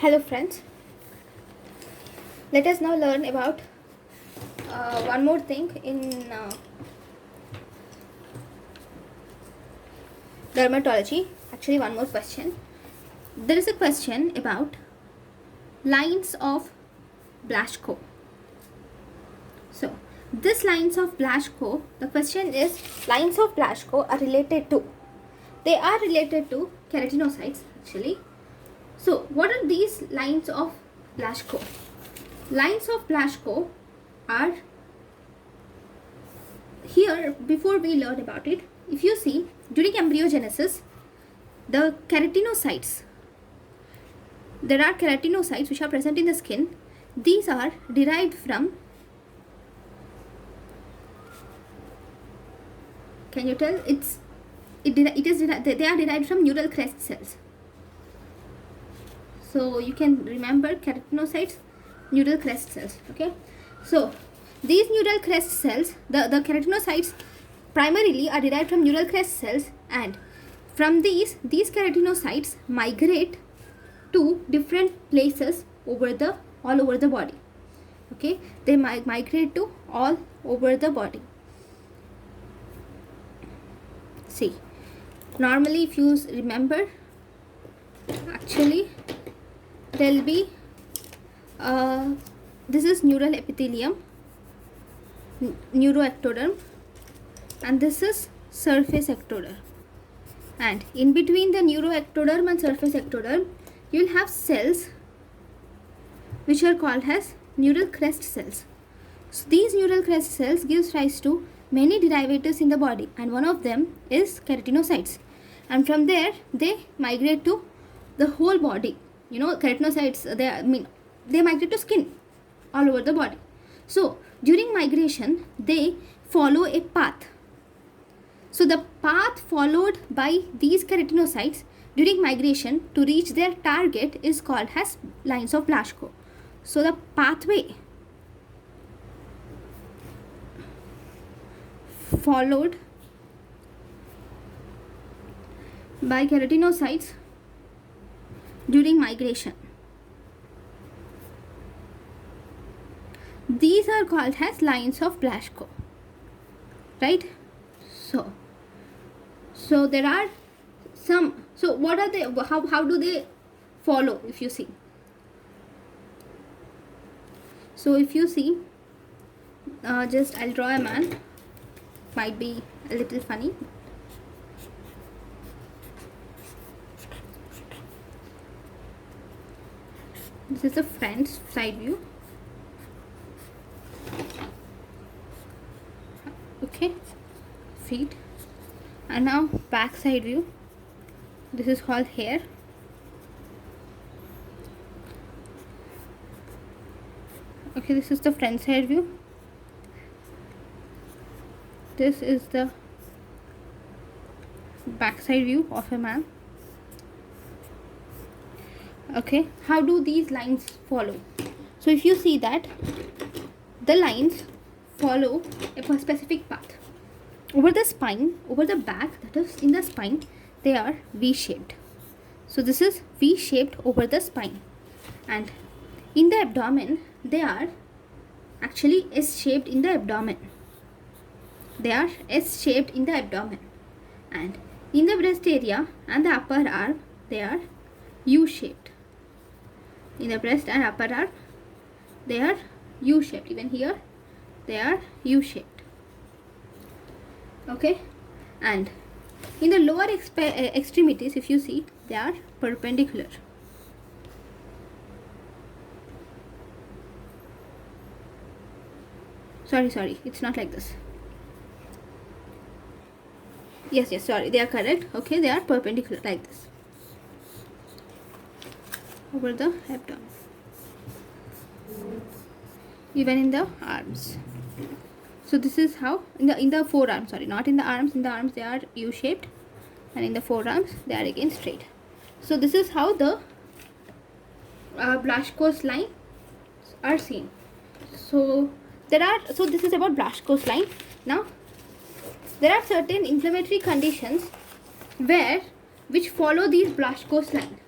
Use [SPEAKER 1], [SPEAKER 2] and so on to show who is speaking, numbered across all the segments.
[SPEAKER 1] Hello friends, let us now learn about one more thing in dermatology. Actually, one more question. There is a question about lines of Blaschko. So, this lines of Blaschko, the question is, lines of Blaschko are related to, they are related to keratinocytes actually. So, what are these lines of Blaschko? Lines of Blaschko are here. Before we learn about it, if you see, during embryogenesis, the keratinocytes, there are keratinocytes which are present in the skin. These are derived from, can you tell? They are derived from neural crest cells. So you can remember keratinocytes, neural crest cells. Okay, so these neural crest cells, the keratinocytes primarily are derived from neural crest cells, and from these keratinocytes migrate to different places all over the body. Okay, they migrate to all over the body. See, normally if you remember, actually there will be this is neural epithelium, neuroectoderm, and this is surface ectoderm, and in between the neuroectoderm and surface ectoderm you will have cells which are called as neural crest cells. So these neural crest cells gives rise to many derivatives in the body, and one of them is keratinocytes, and from there they migrate to the whole body. You know, keratinocytes, they migrate to skin all over the body. So during migration they follow a path. So the path followed by these keratinocytes during migration to reach their target is called as lines of Blaschko. So the pathway followed by keratinocytes during migration, these are called as lines of Blaschko, right? So there are some. So what are they? How do they follow? If you see, so if you see, just I'll draw a man. Might be a little funny. This is the front side view. Okay, feet, and now back side view. This is called hair. Okay, this is the front side view. This is the back side view of a man. Okay, how do these lines follow? So if you see that the lines follow a specific path over the spine, over the back, that is in the spine, they are V-shaped. So this is V-shaped over the spine, and in the abdomen they are actually S-shaped in the abdomen. They are S-shaped in the abdomen, and in the breast area and the upper arm they are U-shaped. In the breast and upper arm they are U-shaped. Even here they are U-shaped. Okay, and in the lower extremities, if you see, they are perpendicular. Sorry, it's not like this. Yes, sorry, they are correct. Okay, they are perpendicular like this over the abdomen. Even in the arms. So this is how in the forearms, sorry, not in the arms. In the arms they are U-shaped, and in the forearms they are again straight. So this is how the Blaschko's line are seen. So this is about Blaschko's line. Now there are certain inflammatory conditions which follow these Blaschko's line.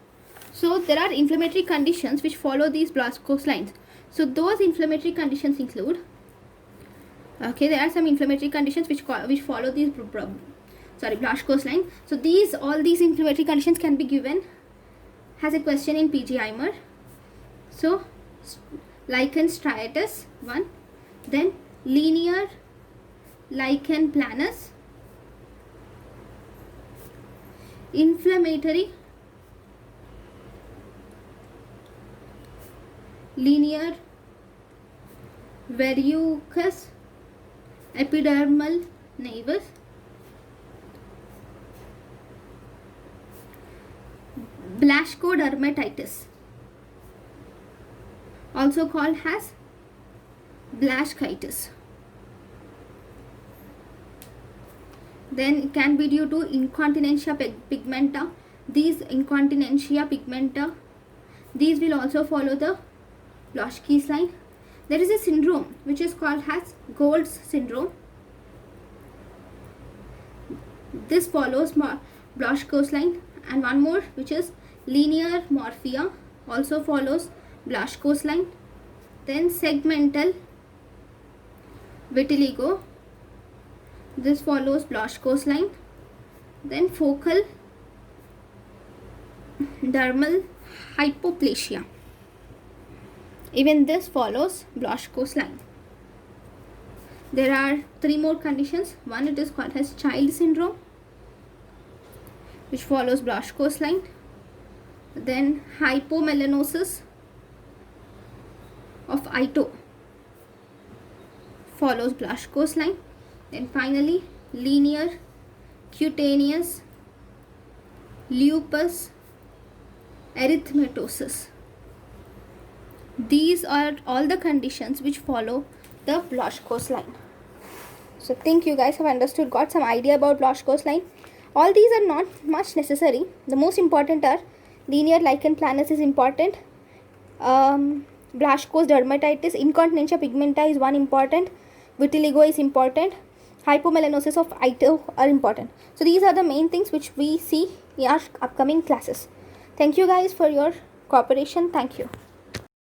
[SPEAKER 1] So there are inflammatory conditions which follow these Blaschko's lines. So those inflammatory conditions include, okay, there are some inflammatory conditions which follow these Blaschko's line. So all these inflammatory conditions can be given as a question in PGIMER. So lichen striatus 1, then linear lichen planus, inflammatory linear verrucous epidermal nevus, Blaschkodermatitis, also called as Blaschkitis. Then it can be due to incontinentia pigmenta. These incontinentia pigmenta, these will also follow the Blaschke's line. There is a syndrome which is called as Gold's syndrome. This follows Blaschko's line. And one more, which is linear morphia, also follows Blaschko's line. Then segmental vitiligo, this follows Blaschko's line. Then focal dermal hypoplasia, even this follows Blaschko's line. There are 3 more conditions. One, it is called as child syndrome, which follows Blaschko's line. Then hypomelanosis of Ito follows Blaschko's line. Then finally linear cutaneous lupus erythematosus. These are all the conditions which follow the Blaschko's line. So think you guys have understood, got some idea about Blaschko's line. All these are not much necessary. The most important are linear lichen planus is important, Blaschko's dermatitis, incontinentia pigmenta is one important, vitiligo is important, hypomelanosis of Ito are important. So these are the main things which we see in our upcoming classes. Thank you guys for your cooperation. Thank you.